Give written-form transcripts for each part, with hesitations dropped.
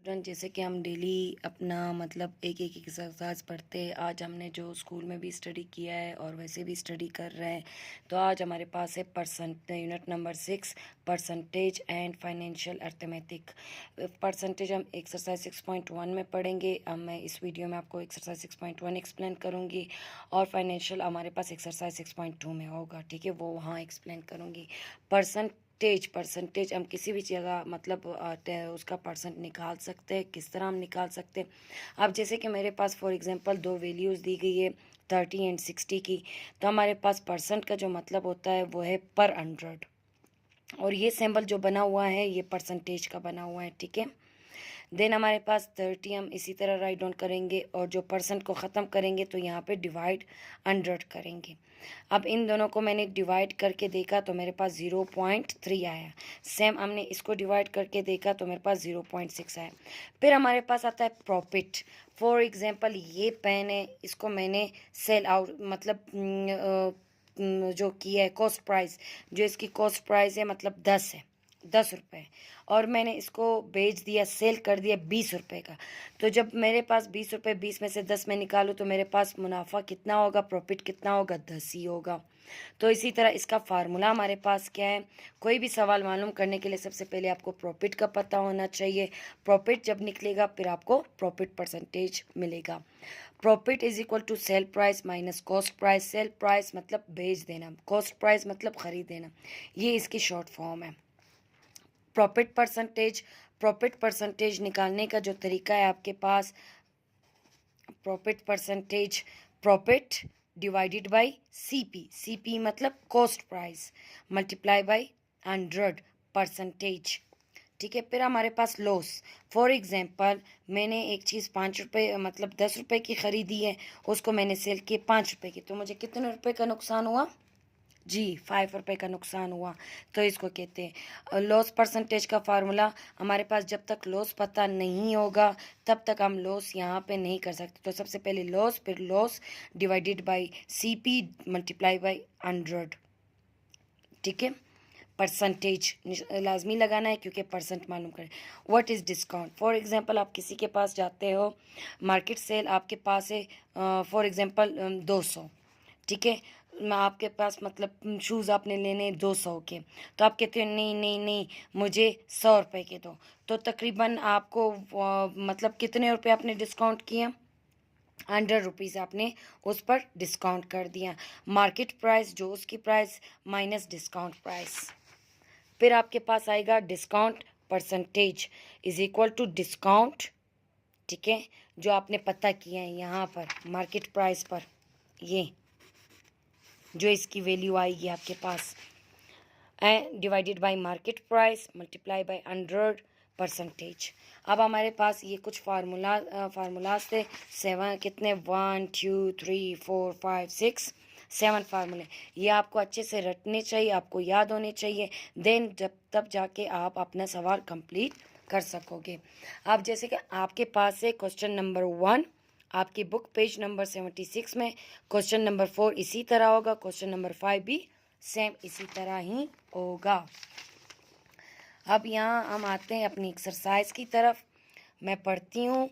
Student, जैसे कि हम डेली अपना मतलब एक एक एक्सरसाइज पढ़ते हैं। आज हमने जो स्कूल में भी स्टडी किया है और वैसे भी स्टडी कर रहे हैं, तो आज हमारे पास है unit number 6, percentage and financial arithmetic. Percentage हम एक्सरसाइज 6.1 में पढ़ेंगे। अब मैं इस वीडियो में आपको एक्सरसाइज 6.1 एक्सप्लेन करूँगी और फाइनेंशियल हमारे पास एक्सरसाइज 6.2 में होगा, ठीक है, वो वहाँ एक्सप्लेन करूँगी। परसेंटेज हम किसी भी जगह मतलब उसका परसेंट निकाल सकते हैं। किस तरह हम निकाल सकते हैं? अब जैसे कि मेरे पास फॉर एग्जांपल दो वैल्यूज़ दी गई है 30 एंड 60 की, तो हमारे पास परसेंट का जो मतलब होता है वो है पर 100, और ये सिंबल जो बना हुआ है ये परसेंटेज का बना हुआ है, ठीक है। देन हमारे पास 30 हम इसी तरह राइट डाउन करेंगे और जो परसेंट को ख़त्म करेंगे तो यहाँ पे डिवाइड 100 करेंगे। अब इन दोनों को मैंने डिवाइड करके देखा तो मेरे पास 0.3 आया। सेम हमने इसको डिवाइड करके देखा तो मेरे पास 0.6 आया। फिर हमारे पास आता है प्रॉफिट। फॉर एग्जांपल ये पेन है, इसको मैंने सेल आउट मतलब जो किया है कॉस्ट प्राइस, जो इसकी कॉस्ट प्राइस है मतलब 10 है, 10 रुपये, और मैंने इसको बेच दिया, सेल कर दिया 20 रुपये का। तो जब मेरे पास 20 रुपये 20 में से 10 में निकालूँ तो मेरे पास मुनाफा कितना होगा, प्रॉफिट कितना होगा, 10 ही होगा। तो इसी तरह इसका फार्मूला हमारे पास क्या है? कोई भी सवाल मालूम करने के लिए सबसे पहले आपको प्रॉफिट का पता होना चाहिए। प्रॉफिट जब निकलेगा फिर आपको प्रॉफिट परसेंटेज मिलेगा। Profit is equal to sale price minus cost price. Sale price मतलब बेच देना, कॉस्ट प्राइस मतलब खरीद देना, ये इसकी शॉर्ट फॉर्म है। प्रॉफिट परसेंटेज निकालने का जो तरीका है आपके पास, प्रॉफिट डिवाइडेड बाय सीपी मतलब cost price multiply by 100 percentage, ठीक है। फिर हमारे पास लॉस। फॉर एग्जांपल मैंने एक चीज़ 5 रुपये मतलब 10 रुपये की ख़रीदी है, उसको मैंने सेल किए 5 रुपये की, तो मुझे कितने रुपए का नुकसान हुआ जी? 5 रुपये का नुकसान हुआ। तो इसको कहते हैं लॉस परसेंटेज का फार्मूला। हमारे पास जब तक लॉस पता नहीं होगा तब तक हम लॉस यहाँ पे नहीं कर सकते। तो सबसे पहले लॉस, फिर loss divided by CP multiply by 100, ठीक है। परसेंटेज लाजमी लगाना है क्योंकि परसेंट मालूम करें। What is discount? For example आप किसी के पास जाते हो, मार्केट सेल आपके पास है फॉर एग्जांपल 200, ठीक है। मैं आपके पास मतलब शूज़ आपने लेने 200 के, तो आप कहते हो नहीं नहीं नहीं मुझे 100 रुपये के दो, तो तकरीबन आपको मतलब कितने रुपये आपने डिस्काउंट किया? 100 रुपीज़ आपने उस पर डिस्काउंट कर दिया। मार्केट प्राइस जो उसकी प्राइस माइनस डिस्काउंट प्राइस। फिर आपके पास आएगा discount percentage is equal to discount, ठीक है, जो आपने पता किया है यहाँ पर मार्केट प्राइस पर, ये जो इसकी वैल्यू आएगी आपके पास, and divided by market price multiply by 100 percentage. अब हमारे पास ये कुछ फार्मूलाज थे। 7 कितने 1 2 3 4 5 6 7 फार्मूले। ये आपको अच्छे से रटने चाहिए, आपको याद होने चाहिए। देन जब तब जाके आप अपना सवाल कंप्लीट कर सकोगे। अब जैसे कि आपके पास है क्वेश्चन नंबर 1 आपकी बुक पेज नंबर 76 में, क्वेश्चन नंबर 4 इसी तरह होगा, क्वेश्चन नंबर 5 भी सेम इसी तरह ही होगा। अब यहाँ हम आते हैं अपनी एक्सरसाइज की तरफ। मैं पढ़ती हूँ।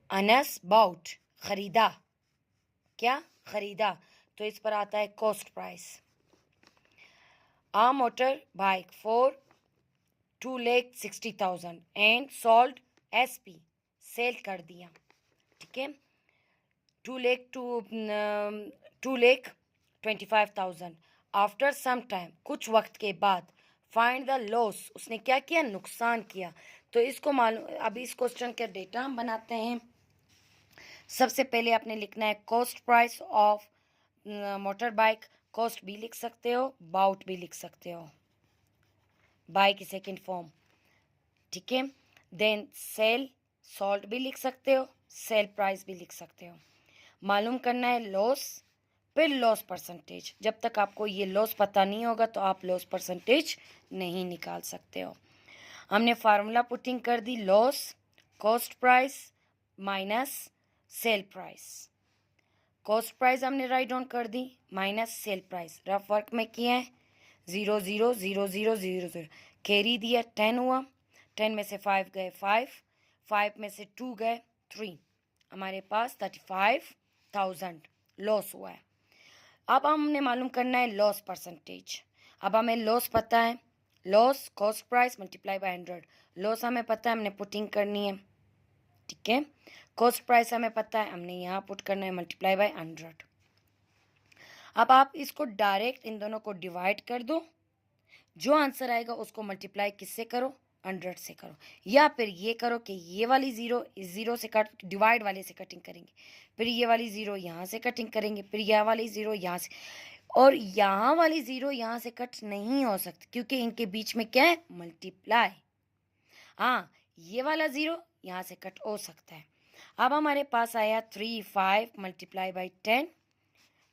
अनस बाउट खरीदा, क्या खरीदा? तो इस पर आता है cost price. A motor bike for 2,60,000 and sold SP, sale कर दिया, ठीक है। 2,25,000 आफ्टर सम टाइम, कुछ वक्त के बाद। फाइंड द लॉस, उसने क्या किया? नुकसान किया। तो इसको मालूम, अभी इस क्वेश्चन के डेटा हम बनाते हैं। सबसे पहले आपने लिखना है cost price of motor bike. Cost भी लिख सकते हो, बाउट भी लिख सकते हो, बाई की सेकेंड फॉर्म, ठीक है। देन सेल, सॉल्ट भी लिख सकते हो, सेल प्राइस भी लिख सकते हो। मालूम करना है लॉस, फिर लॉस परसेंटेज। जब तक आपको ये लॉस पता नहीं होगा तो आप लॉस परसेंटेज नहीं निकाल सकते हो। हमने फार्मूला पुटिंग कर दी, loss cost price minus sale price. Cost price हमने राइट डाउन कर दी minus sale price, rough work में किया है। 0 0 0 0 0 0 कैरी दिया 10 हुआ, 10 में से 5 गए 5, 5 में से 2 गए 3, हमारे पास 35,000 लॉस हुआ है। अब हमने मालूम करना है लॉस परसेंटेज। अब हमें लॉस पता है, loss cost price multiply by 100। Loss हमें पता है, हमने पुटिंग करनी है, ठीक है। कॉस्ट प्राइस हमें पता है, हमने यहाँ पुट करना है मल्टीप्लाई बाय 100। अब आप इसको डायरेक्ट इन दोनों को डिवाइड कर दो, जो आंसर आएगा उसको मल्टीप्लाई किससे करो, 100 से करो, या फिर ये करो कि ये वाली ज़ीरो इस ज़ीरो से कट, डिवाइड वाले से कटिंग करेंगे, फिर ये वाली ज़ीरो यहाँ से कटिंग करेंगे, फिर यह वाली ज़ीरो यहाँ से, और यहाँ वाली ज़ीरो यहाँ से कट नहीं हो सकती क्योंकि इनके बीच में क्या है, मल्टीप्लाई। हाँ, ये वाला ज़ीरो यहाँ से कट हो सकता है। अब हमारे पास आया 3 5 मल्टीप्लाई बाई 10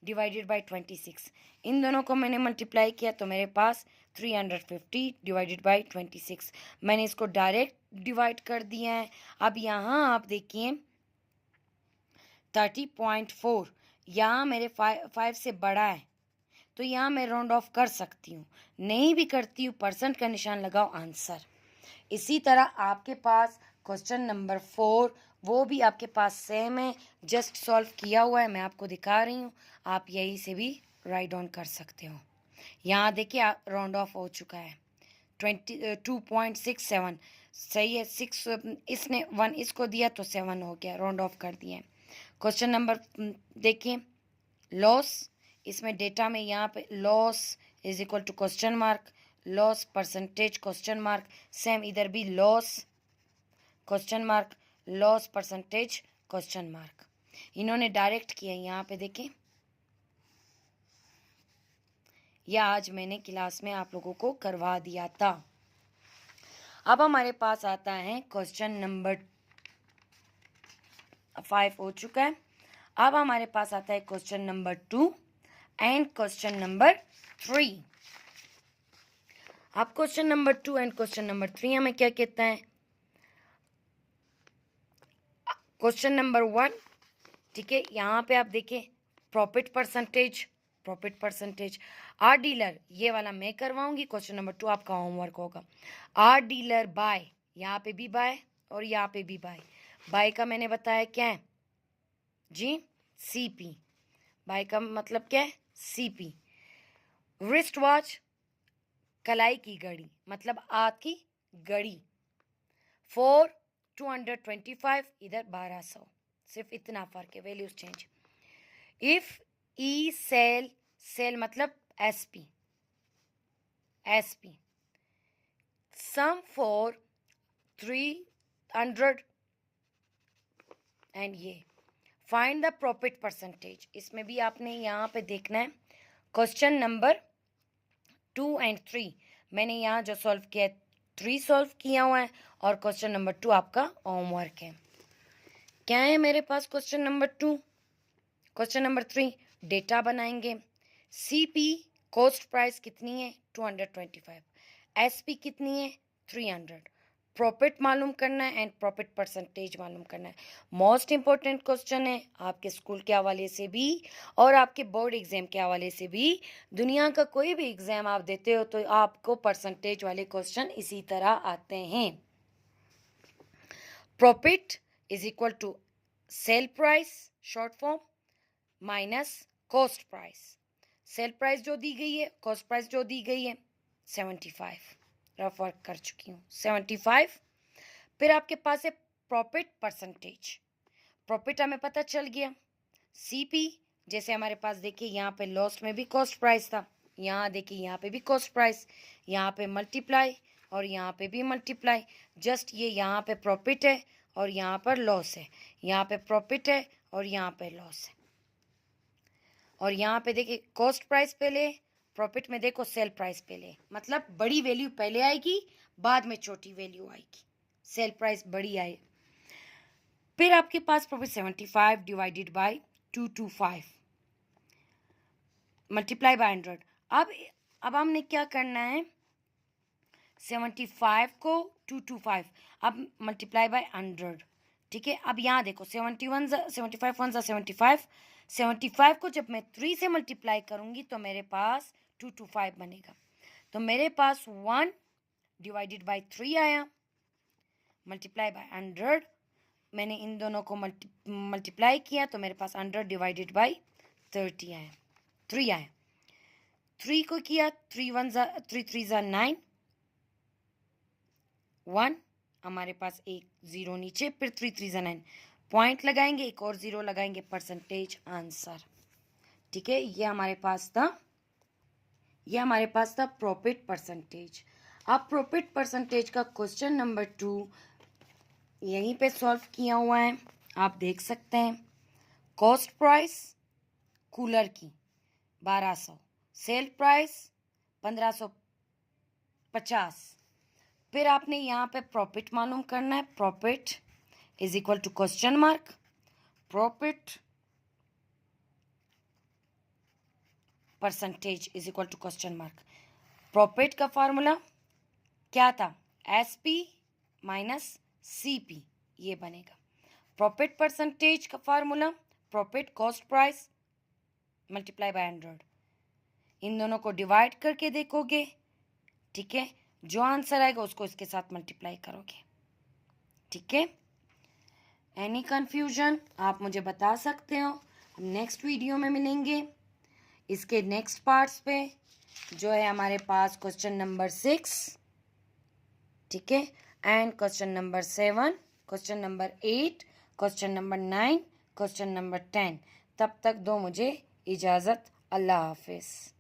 डिवाइडेड बाई 26। इन दोनों को मैंने मल्टीप्लाई किया तो मेरे पास 350 डिवाइडेड बाई 26। मैंने इसको डायरेक्ट डिवाइड कर दिया है। अब यहाँ आप देखिए 30.4, यहाँ मेरे 5 से बड़ा है तो यहाँ मैं राउंड ऑफ कर सकती हूँ, नहीं भी करती हूँ परसेंट का निशान लगाओ आंसर। इसी तरह आपके पास क्वेश्चन नंबर 4, वो भी आपके पास सेम है, जस्ट सॉल्व किया हुआ है, मैं आपको दिखा रही हूँ, आप यहीं से भी राइट डाउन कर सकते हो। यहाँ देखिए राउंड ऑफ हो चुका है 2.67, सही है। 6 इसने 1 इसको दिया तो 7 हो गया, राउंड ऑफ कर दिए। क्वेश्चन नंबर देखिए लॉस, इसमें डेटा में यहाँ पे loss is equal to question mark, loss percentage question mark, same इधर भी loss question mark, loss percentage question mark. इन्होंने डायरेक्ट किया, यहाँ पे देखें, यह आज मैंने क्लास में आप लोगों को करवा दिया था। अब हमारे पास आता है क्वेश्चन नंबर 5 हो चुका है। अब हमारे पास आता है question number 2 and question number 3। अब question number 2 and question number 3 हमें क्या कहता है, क्वेश्चन नंबर 1, ठीक है। यहाँ पे आप देखें प्रॉफिट परसेंटेज आर डीलर, ये वाला मैं करवाऊंगी, क्वेश्चन नंबर 2 आपका होमवर्क होगा। आर डीलर बाय, यहाँ पे भी बाय और यहाँ पे भी बाय। बाय का मैंने बताया क्या है जी, सीपी। बाय का मतलब क्या है, सीपी। रिस्ट वॉच, कलाई की घड़ी, मतलब हाथ की घड़ी, 4,225, इधर 1200, सिर्फ इतना फर्क है, values change. If he sell, sell मतलब एसपी, सम फॉर 300 एंड ये फाइंड द प्रॉफिट परसेंटेज। इसमें भी आपने यहाँ पे देखना है क्वेश्चन नंबर 2 एंड 3, मैंने यहाँ जो सॉल्व किया 3 सॉल्व किया हुआ है और क्वेश्चन नंबर 2 आपका होमवर्क है। क्या है मेरे पास question number 2, question number 3 data बनाएंगे। सीपी कॉस्ट प्राइस कितनी है 225, एसपी कितनी है 300, प्रॉफिट मालूम करना है एंड प्रॉफिट परसेंटेज मालूम करना है। मोस्ट इंपॉर्टेंट क्वेश्चन है आपके स्कूल के हवाले से भी और आपके बोर्ड एग्जाम के हवाले से भी। दुनिया का कोई भी एग्जाम आप देते हो तो आपको परसेंटेज वाले क्वेश्चन इसी तरह आते हैं। Profit is equal to sale price short form minus cost price. Sale price जो दी गई है, कॉस्ट प्राइस जो दी गई है 75, रफ वर्क कर चुकी हूँ 75। फिर आपके पास है प्रॉफिट परसेंटेज, प्रॉफिट हमें पता चल गया। सीपी जैसे हमारे पास देखिए यहाँ पे लॉस्ट में भी कॉस्ट प्राइस था, यहाँ देखिए यहाँ पे भी कॉस्ट प्राइस, यहाँ पे मल्टीप्लाई और यहाँ पे भी मल्टीप्लाई, जस्ट ये यहाँ पे प्रॉफिट है और यहाँ पर लॉस है, यहाँ पे प्रॉफिट है और यहाँ पे लॉस है। और यहाँ पे देखिए कॉस्ट प्राइस पहले, प्रॉफिट में देखो सेल प्राइस पहले, मतलब बड़ी वैल्यू पहले आएगी बाद में छोटी वैल्यू आएगी, सेल प्राइस बड़ी आए। फिर आपके पास profit 75 divided by 225 multiply by 100। अब हमने क्या करना है, 75 को 225 अब मल्टीप्लाई बाय 100, ठीक है। अब यहाँ देखो 75 1 75 को जब मैं 3 से मल्टीप्लाई करूँगी तो मेरे पास 225 बनेगा, तो मेरे पास 1 डिवाइडेड बाय 3 आया मल्टीप्लाई बाय 100, मैंने इन दोनों को मल्टीप्लाई किया तो मेरे पास 100 डिवाइडेड बाई 30 आया, 3 आया। 3 को किया, 3 3 ज़ा 9, 1, हमारे पास एक ज़ीरो नीचे, फिर 3 3 ज़ा 9, पॉइंट लगाएंगे, एक और ज़ीरो लगाएंगे, परसेंटेज आंसर। ठीक है, ये हमारे पास था प्रॉफिट परसेंटेज। अब प्रॉफिट परसेंटेज का क्वेश्चन नंबर 2 यहीं पे सॉल्व किया हुआ है, आप देख सकते हैं। कॉस्ट प्राइस कूलर की 1200, सेल प्राइस 1550। फिर आपने यहाँ पे प्रॉफिट मालूम करना है। Profit is equal to question mark, profit percentage is equal to question mark. Profit का फॉर्मूला क्या था? SP माइनस CP, ये बनेगा। प्रॉफिट परसेंटेज का formula profit cost price multiply by 100। इन दोनों को डिवाइड करके देखोगे, ठीक है, जो आंसर आएगा उसको इसके साथ मल्टीप्लाई करोगे। ठीक है, एनी कन्फ्यूजन आप मुझे बता सकते हो। हम नेक्स्ट वीडियो में मिलेंगे। इसके नेक्स्ट पार्ट्स पे जो है हमारे पास क्वेश्चन नंबर 6, ठीक है, and question number 7, question number 8, question number 9, question number 10। तब तक दो मुझे इजाज़त। अल्लाह हाफिज़।